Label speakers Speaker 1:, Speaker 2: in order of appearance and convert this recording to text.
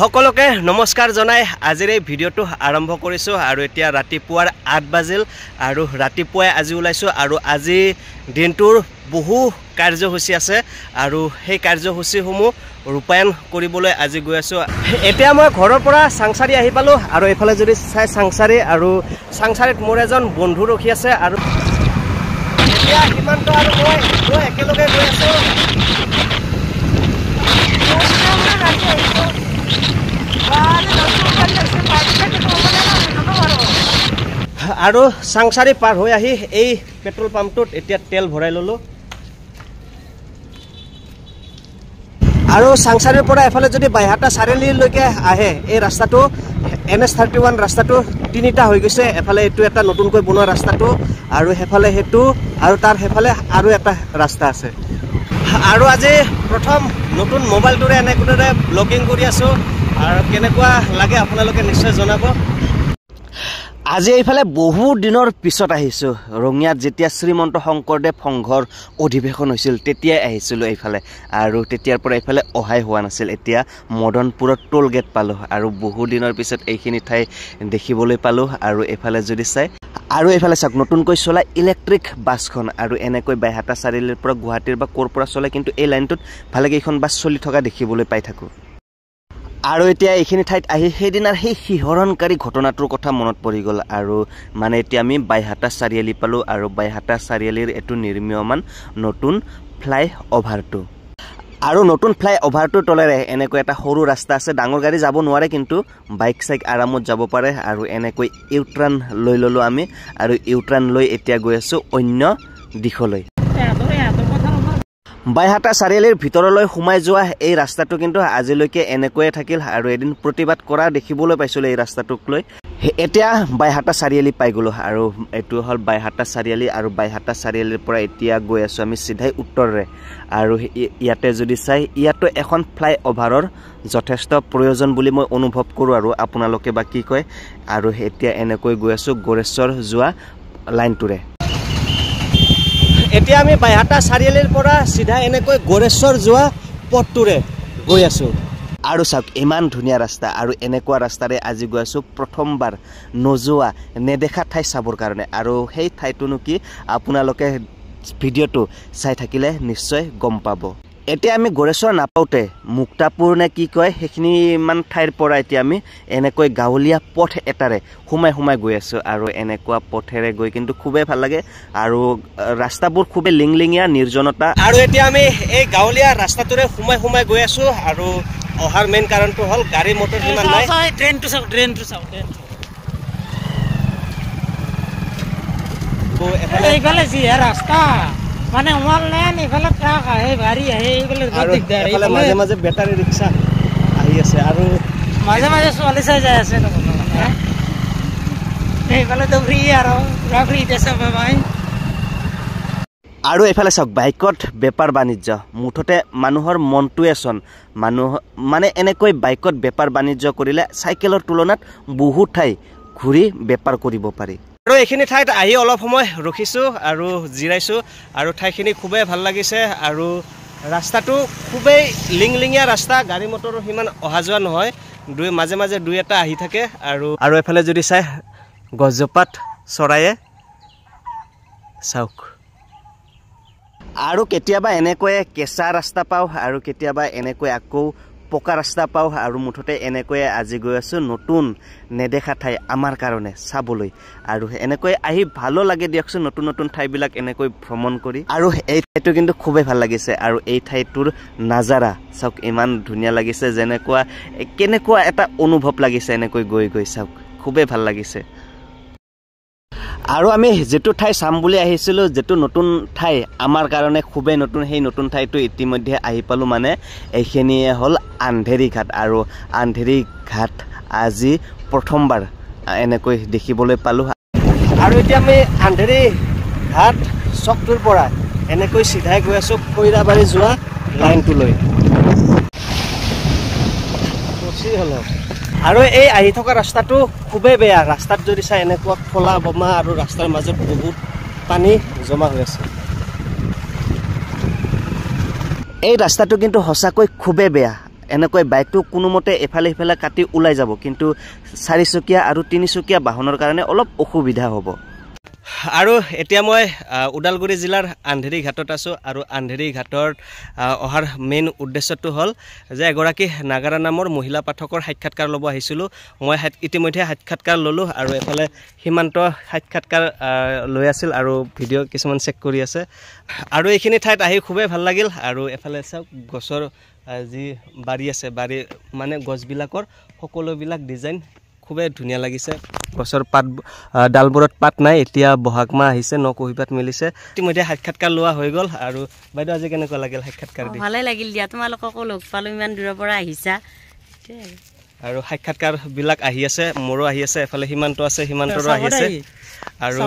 Speaker 1: সকলোকে নমস্কাৰ জনাই আজিৰ এই ভিডিঅ'টো আৰম্ভ কৰিছো আৰু এতিয়া ৰাতিপুৱাৰ 8 বাজিল আৰু ৰাতিপুৱাই আজি ওলাইছো আৰু আজি দিনটোৰ বহু কাৰ্যসূচী আছে আৰু সেই কাৰ্যসূচীসমূহ ৰূপায়ণ কৰিবলৈ আজি গৈ আছো। এতিয়া মই ঘৰৰ পৰা সাংসাৰী আহি পালো আৰু এফালে যদি চাই সাংসাৰী আৰু সাংসাৰীত মোৰ এজন বন্ধু ৰখি আছে আৰু এতিয়া হিমান্ত আৰু মই একেলগে গৈ আছো। আৰু সাংসাৰী পাৰ হৈ আহি এই পেট্ৰল পাম্পটোত এতিয়া তেল ভৰাই ললো আৰু সাংসাৰীৰ পৰা এফালে যদি বাইহাটা চাৰিআলিলৈকে আহে এই ৰাস্তাটো NH31 ৰাস্তাটো তিনিটা হৈ গৈছে। এফালে এইটো এটা নতুনকৈ বনোৱা ৰাস্তাটো আৰু হেফালে হেতু আৰু তাৰ হেফালে আৰু এটা ৰাস্তা আছে আৰু আজি প্ৰথম নতুন মোবাইলটোৰে এনেকুৱাৰে ব্লগিং কৰি আছো আৰু কেনেকুৱা লাগে আপোনালোকে নিশ্চয় জনাব। আজি এইফালে বহু দিনৰ পিছত আহিছো। ৰঙিয়াত যেতিয়া শ্ৰীমন্ত শংকৰদেৱ সংঘৰ অধিৱেশন হৈছিল তেতিয়াই আহিছিলো এইফালে আৰু তেতিয়াৰ পৰা এইফালে অহাই হোৱা নাছিল। এতিয়া মদনপুৰত টোল গেট পালো আৰু বহু দিনৰ পিছত এইখিনি ঠাই দেখিবলৈ পালো আৰু এইফালে যদি চাই আৰু এইফালে চাওক নতুনকৈ চলা ইলেক্ট্ৰিক বাছখন আৰু এনেকৈ বাইহাটা চাৰিআলিৰ পৰা গুৱাহাটীৰ বা ক'ৰ পৰা চলে কিন্তু এই লাইনটোত ভালেকেইখন বাছ চলি থকা দেখিবলৈ পাই থাকো। আৰু এতিয়া এইখিনি ঠাইত আহি সেইদিনাৰ সেই শিহৰণকাৰী ঘটনাটোৰ কথা মনত পৰি গ'ল আৰু মানে এতিয়া আমি বাইহাটা চাৰিআলি পালো আৰু বাইহাটা চাৰিআলিৰ এইটো নিৰ্মীয়মান নতুন ফ্লাই অভাৰটো আৰু নতুন ফ্লাই অভাৰটোৰ তলেৰে এনেকৈ এটা সৰু ৰাস্তা আছে। ডাঙৰ গাড়ী যাব নোৱাৰে কিন্তু বাইক চাইক আৰামত যাব পাৰে আৰু এনেকৈ ইউটাৰ্ণ লৈ ললো আমি আৰু ইউটাৰ্ণ লৈ এতিয়া গৈ আছো অন্য দিশলৈ। বাইহাটা চাৰিআলিৰ ভিতৰলৈ সোমাই যোৱা এই ৰাস্তাটো কিন্তু আজিলৈকে এনেকৈয়ে থাকিল আৰু এদিন প্ৰতিবাদ কৰা দেখিবলৈ পাইছিলো এই ৰাস্তাটোক লৈ। এতিয়া বাইহাটা চাৰিআলি পাই গলো আৰু এইটো হ'ল বাইহাটা চাৰিআলি আৰু বাইহাটা চাৰিআলিৰ পৰা এতিয়া গৈ আছো আমি চিধাই উত্তৰৰে আৰু ইয়াতে যদি চাই ইয়াতো এখন ফ্লাই অভাৰৰ যথেষ্ট প্ৰয়োজন বুলি মই অনুভৱ কৰোঁ আৰু আপোনালোকে বা কি কয়। আৰু এতিয়া এনেকৈ গৈ আছো গড়েশ্বৰ যোৱা লাইনটোৰে। এতিয়া আমি বাইহাটা চাৰিআলিৰ পৰা চিধা এনেকৈ গড়েশ্বৰ যোৱা পথটোৰে গৈ আছো আৰু চাওক ইমান ধুনীয়া ৰাস্তা আৰু এনেকুৱা ৰাস্তাৰে আজি গৈ আছো প্ৰথমবাৰ নযোৱা নেদেখা ঠাই চাবৰ কাৰণে আৰু সেই ঠাইটোনো কি আপোনালোকে ভিডিঅ'টো চাই থাকিলে নিশ্চয় গম পাব। এতিয়া আমি গড়েশ্বৰ নাপাওঁতে মুক্তাপুৰ নে কি কয় সেইখিনি মান ঠাইৰ পৰা এতিয়া আমি এনেকৈ গাঁৱলীয়া পথ এটাৰে সোমাই গৈ আছো আৰু এনেকুৱা পথেৰে গৈ কিন্তু খুবেই ভাল লাগে আৰু ৰাস্তাবোৰ খুবেই লিংলিঙীয়া নিৰ্জনতা আৰু এতিয়া আমি এই গাঁৱলীয়া ৰাস্তাটোৰে সোমাই গৈ আছো আৰু অহাৰ মেইন কাৰণটো হ'ল গাড়ী মটৰ ইমান নাই। ট্ৰেইনটো চাওক এইফালে যি ৰাস্তা মানে ওৱাল লেন এইফালে ট্ৰাক আহে গাড়ী আহে এইফালে দিগদাৰ। এইফালে মাজে মাজে বেটাৰী ৰিক্সা আহি আছে আৰু মাজে মাজে ছোৱালী চাই যাই আছে এইফালেতো ফ্ৰী আৰু ফ্ৰী আছে ভাই। আৰু এইফালে চাওক বাইকত বেপাৰ বাণিজ্য মুঠতে মানুহৰ মনটোৱে চন মানুহ মানে এনেকৈ বাইকত বেপাৰ বাণিজ্য কৰিলে চাইকেলৰ তুলনাত বহু ঠাই ঘূৰি বেপাৰ কৰিব পাৰি। আৰু এইখিনি ঠাইত আহি অলপ সময় ৰখিছো আৰু জিৰাইছো আৰু ঠাইখিনি খুবেই ভাল লাগিছে আৰু ৰাস্তাটো খুবেই লিংলিঙীয়া ৰাস্তা। গাড়ী মটৰ সিমান অহা যোৱা নহয়, মাজে মাজে দুই এটা আহি থাকে আৰু এফালে যদি চাই গছজোপাত চৰায়ে চাওক আৰু কেতিয়াবা এনেকৈ কেঁচা ৰাস্তা পাওঁ আৰু কেতিয়াবা এনেকৈ আকৌ পকা ৰাস্তা পাওঁ আৰু মুঠতে এনেকৈ আজি গৈ আছো নতুন নেদেখা ঠাই আমাৰ কাৰণে চাবলৈ আৰু এনেকৈ আহি ভালো লাগে দিয়কচোন নতুন নতুন ঠাইবিলাক এনেকৈ ভ্ৰমণ কৰি আৰু এই ঠাইটো কিন্তু খুবেই ভাল লাগিছে আৰু এই ঠাইটোৰ নাজাৰা চাওক ইমান ধুনীয়া লাগিছে যেনেকুৱা কেনেকুৱা এটা অনুভৱ লাগিছে এনেকৈ গৈ চাওক খুবেই ভাল লাগিছে। আৰু আমি যেটো ঠাই চাম বুলি আহিছিলো যেটো নতুন ঠাই আমাৰ কাৰণে খুবেই নতুন সেই নতুন ঠাইটো ইতিমধ্যে আহি পালো মানে এইখিনিয়ে হ'ল আন্ধেৰী ঘাট আৰু আন্ধেৰী ঘাট আজি প্ৰথমবাৰ এনেকৈ দেখিবলৈ পালো আৰু এতিয়া আমি আন্ধেৰী ঘাট চকটোৰ পৰা এনেকৈ চিধাই গৈ আছো খৈৰাবাৰী যোৱা লাইনটোলৈ হল আৰু এই আহি থকা ৰাস্তাটো খুবেই বেয়া। ৰাস্তাত যদি চাই এনেকুৱা খোলা বোমা আৰু ৰাস্তাৰ মাজত বহুত পানী জমা হৈ আছে। এই ৰাস্তাটো কিন্তু সঁচাকৈ খুবেই বেয়া। এনেকৈ বাইকটো কোনোমতে এফালে সিফালে কাটি ওলাই যাব কিন্তু 4 চকীয়া আৰু 3 চকীয়া বাহনৰ কাৰণে অলপ অসুবিধা হ'ব আৰু এতিয়া মই উদালগুৰি জিলাৰ আন্ধেৰী ঘাটত আছোঁ আৰু আন্ধেৰী ঘাটত অহাৰ মেইন উদ্দেশ্যটো হ'ল যে এগৰাকী নাগাৰা নামৰ মহিলা পাঠকৰ সাক্ষাৎকাৰ ল'ব আহিছিলোঁ মই ইতিমধ্যে সাক্ষাৎকাৰ ল'লোঁ আৰু এফালে সীমান্ত সাক্ষাৎকাৰ লৈ আছিল আৰু ভিডিঅ' কিছুমান চেক কৰি আছে আৰু এইখিনি ঠাইত আহি খুবেই ভাল লাগিল আৰু এফালে চাওক গছৰ যি বাৰী আছে বাৰী মানে গছবিলাকৰ সকলোবিলাক ডিজাইন খুবেই ধুনীয়া লাগিছে গছৰ পাত ডালবোৰত পাত নাই এতিয়া বহাগ মাহ আহিছে নকুহিপাত মিলিছে ইতিমধ্যে সাক্ষাৎকাৰ লোৱা হৈ গ'ল আৰু বাইদেউ আজি কেনেকুৱা লাগিল সাক্ষাৎকাৰ দি
Speaker 2: ভালে লাগিল দিয়া তোমালোককো লগ পালো ইমান দূৰৰ পৰা আহিছা
Speaker 1: আৰু সাক্ষাৎকাৰ বিলাক আহি আছে মোৰো আহি আছে এফালে সীমান্ত আছে সীমান্তৰো আহি আছে আৰু